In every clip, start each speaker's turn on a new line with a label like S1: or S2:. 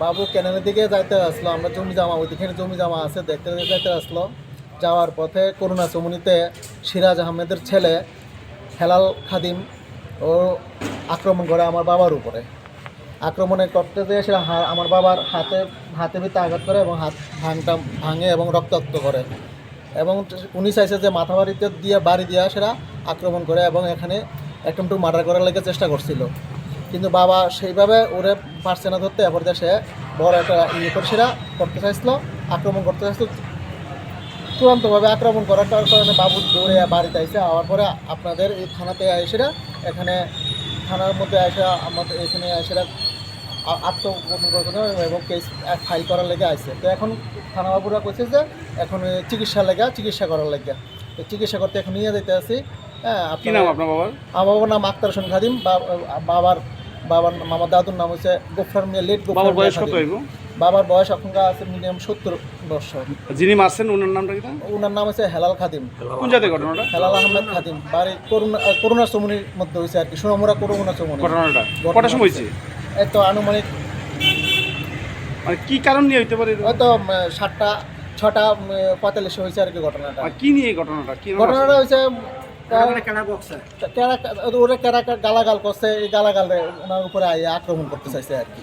S1: বাবু কেনানের দিকে যাইতে আসলো, আমরা জমি জমা ওইদিকে জমি জমা আছে দেখতে যাইতে আসলো। যাওয়ার পথে করুণা চমুনিতে সিরাজ আহমেদের ছেলে হেলাল খাদিম ও আক্রমণ করে আমার বাবার উপরে। আক্রমণে করতে যেয়ে সেটা আমার বাবার হাতে ভিতরে আঘাত করে এবং হাত ভাঙে এবং রক্তাক্ত করে, এবং উনি চাইছে যে মাথা বাড়িতে দিয়ে বাড়ি দিয়ে সেটা আক্রমণ করে এবং এখানে একটু মার্ডার করার লেগে চেষ্টা করছিল। কিন্তু বাবা সেইভাবে ওরে পারছে না ধরতে, এরপর সে বড় একটা করে সেটা করতে চাইছিল, আক্রমণ করতে চাইছিল। চূড়ান্তভাবে আক্রমণ করার কারণে বাবু দৌড়ে বাড়িতে আইসে। আওয়ার পরে আপনাদের এই থানাতে এসেরা এখানে থানার মধ্যে এসে আমাদের এখানে এসেরা আত্মগোপন করতে এবং কেস ফাইল করার লেগে আসছে। তো এখন থানাবাবুরা কইছে যে এখন চিকিৎসা করার লেগে, তো চিকিৎসা করতে এখন নিয়ে যেতে আসি। হ্যাঁ,
S2: কি নাম আপনার বাবার?
S1: আমার বাবার নাম আক্তার হোসেন খাদিম। বাবার মামার দাদুর নাম হচ্ছে গোফরার মিয়া লেট।
S2: বাবার বয়স কত?
S1: বাবার বয়স এখনকার আছে মিনিমাম 70 বছর।
S2: যিনি মারছেন ওনার নামটা কি?
S1: ওনার নাম হচ্ছে হেলাল খাদিম।
S2: কোন জায়গায় ঘটনাটা?
S1: হেলাল আহমেদ খাদিম, বাড়ি করুণা চমুনির মধ্যে হয়েছে আর কি, সোনামুড়া করুণা চমুনি।
S2: ঘটনাটা কটার সময় হয়েছে?
S1: এই তো আনুমানিক,
S2: মানে কি কারণ নিয়ে হইতে পারে?
S1: হয়তো 6:45 হয়েছে আর কি ঘটনাটা।
S2: কি নিয়ে ঘটনাটা?
S1: ঘটনাটা হয়েছে ওরা গালাগাল করছে, এই গালাগালে ওনার উপরে আক্রমণ করতে চাইছে আর কি।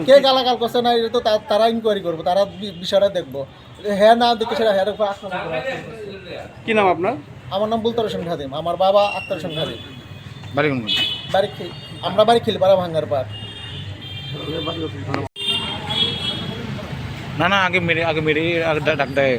S1: কে গালাগাল করছে না এটা তো তারা ইনকোয়ারি করবো, তারা বিষয়টা দেখবো। হ্যাঁ না দেখে সেটা হ্যাঁ উপর আক্রমণ করে।
S2: কি নাম আপনার?
S1: আমার নাম বুলতার হোসেন খাদিম, আমার বাবা আক্তার হোসেন খাদিম।
S2: বাড়ি
S1: আমরা বাড়ি খিলপাড়া ভাঙ্গার পার।
S3: না আগে মেরে ডাক দেয়।